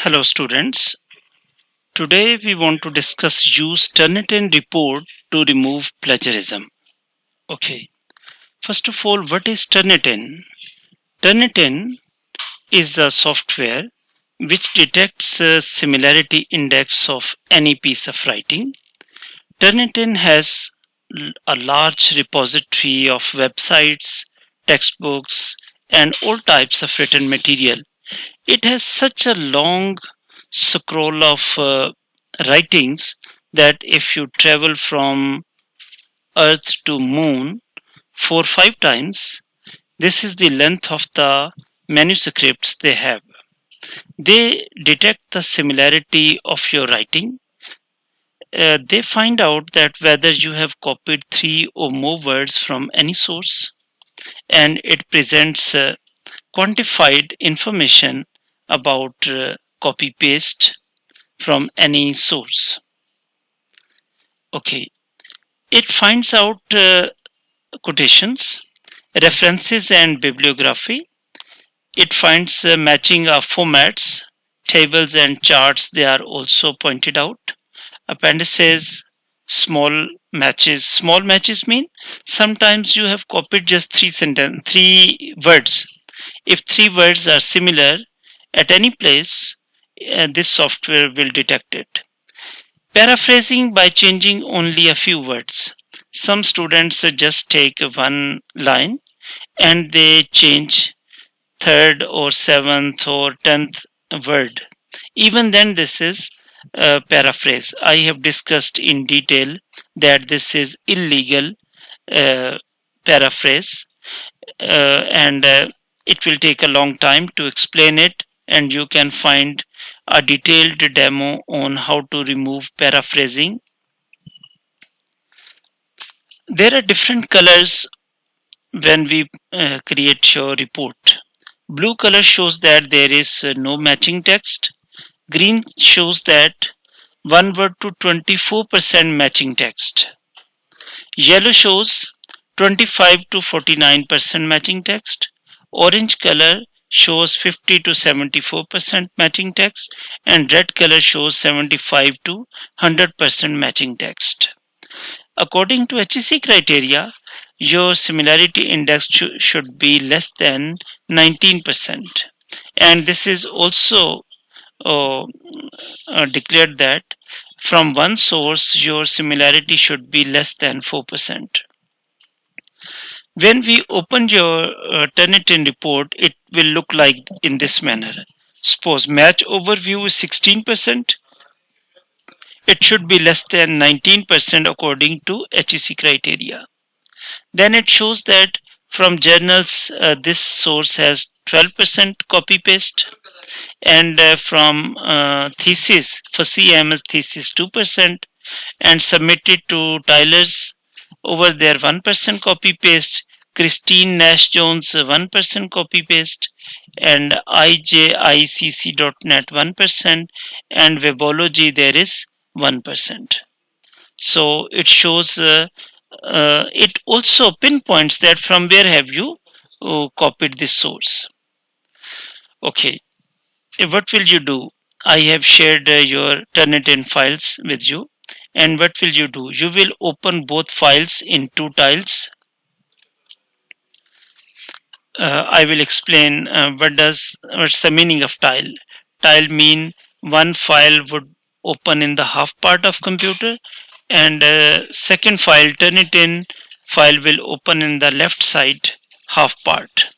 Hello students. Today we want to discuss use Turnitin Report to remove plagiarism. Okay. First of all, what is Turnitin? Turnitin is a software which detects a similarity index of any piece of writing. Turnitin has a large repository of websites, textbooks, and all types of written material. It has such a long scroll of writings that if you travel from Earth to Moon 4 5 times, this is the length of the manuscripts they have. They detect the similarity of your writing. They find out that whether you have copied three or more words from any source, and it presents quantified information about copy paste from any source. Okay, it finds out quotations, references, and bibliography. It finds matching of formats, tables, and charts. They are also pointed out. Appendices, small matches. Small matches mean sometimes you have copied just three words. If three words are similar at any place, this software will detect it. Paraphrasing by changing only a few words. Some students just take one line and they change third or seventh or 10th word. Even then, this is a paraphrase. I have discussed in detail that this is illegal uh, paraphrase, and it will take a long time to explain it, and you can find a detailed demo on how to remove paraphrasing. There are different colors when we create your report. Blue color shows that there is no matching text. Green shows that one word to 24% matching text. Yellow shows 25 to 49% matching text. Orange color shows 50 to 74% matching text, and red color shows 75 to 100% matching text. According to HEC criteria, your similarity index should be less than 19%. And this is also uh, declared that from one source, your similarity should be less than 4%. When we open your Turnitin report, it will look like in this manner. Suppose match overview is 16%. It should be less than 19% according to HEC criteria. Then it shows that from journals, this source has 12% copy paste, and from thesis for CMS thesis 2%, and submitted to Tyler's over there 1% copy paste, Christine Nash Jones 1% copy paste, and IJICC.net 1%, and Webology there is 1%. So it shows, it also pinpoints that from where have you copied this source. Okay, what will you do? I have shared your Turnitin files with you. And what will you do? You will open both files in two tiles. I will explain what's the meaning of tile. Tile mean one file would open in the half part of computer, and second file Turnitin file will open in the left side half part.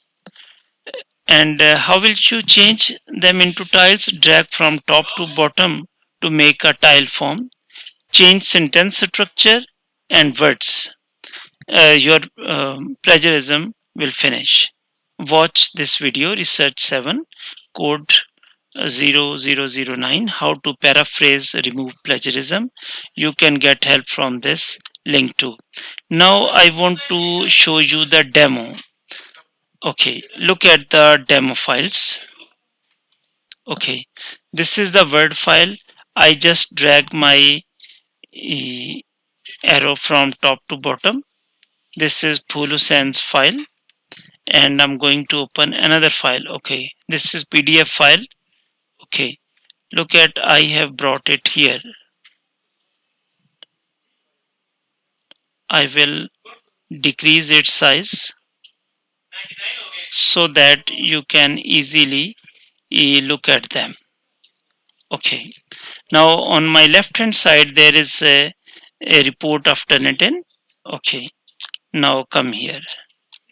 And how will you change them into tiles? Drag from top to bottom to make a tile form. Change sentence structure and words. Your plagiarism will finish. Watch this video, Research 7, Code 0009, How to Paraphrase Remove Plagiarism. You can get help from this link too. Now I want to show you the demo. Okay, look at the demo files. Okay, this is the Word file. I just drag my arrow from top to bottom. This is Pulusen's file, and I'm going to open another file. Okay, this is PDF file. Okay, Look at, I have brought it here. I will decrease its size so that you can easily look at them. Okay. Now on my left hand side there is a report of Turnitin. Okay. Now come here.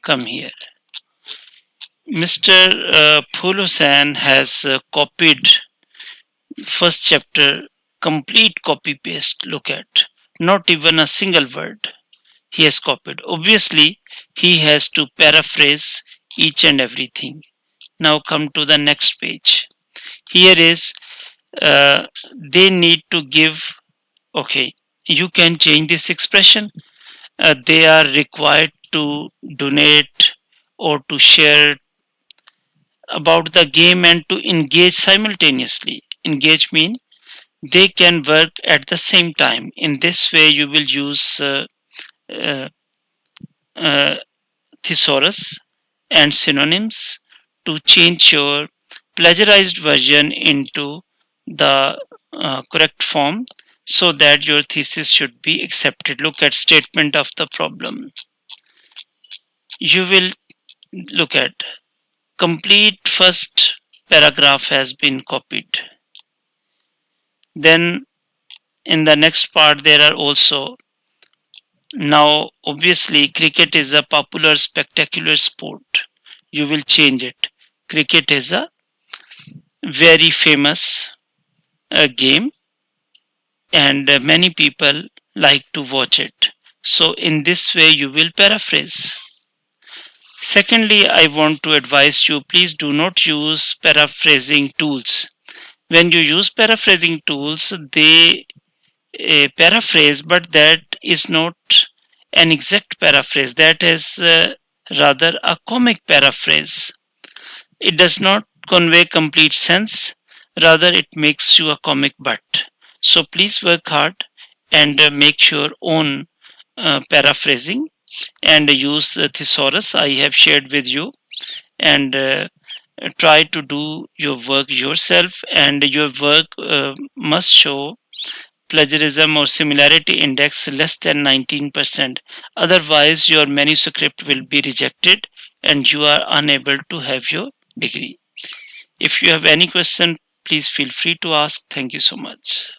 Come here. Mr. Phul Hussain has copied first chapter, complete copy paste. Look at, not even a single word he has copied. Obviously, he has to paraphrase each and everything. Now come to the next page. Here is they need to give. Okay, you can change this expression. They are required to donate or to share about the game and to engage simultaneously. Engage means they can work at the same time. In this way, you will use uh, uh, thesaurus and synonyms to change your plagiarized version into the correct form so that your thesis should be accepted. Look at statement of the problem. You will look at complete first paragraph has been copied. Then in the next part there are also, now obviously cricket is a popular spectacular sport. You will change it. Cricket is a very famous game and many people like to watch it. So in this way you will paraphrase. Secondly, I want to advise you, please do not use paraphrasing tools. When you use paraphrasing tools, they paraphrase, but that is not an exact paraphrase. That is rather a comic paraphrase. It does not convey complete sense, rather, it makes you a comic butt. So please work hard and make your own paraphrasing and use thesaurus I have shared with you, and try to do your work yourself, and your work must show plagiarism or similarity index less than 19%. Otherwise, your manuscript will be rejected and you are unable to have your degree. If you have any question, please feel free to ask. Thank you so much.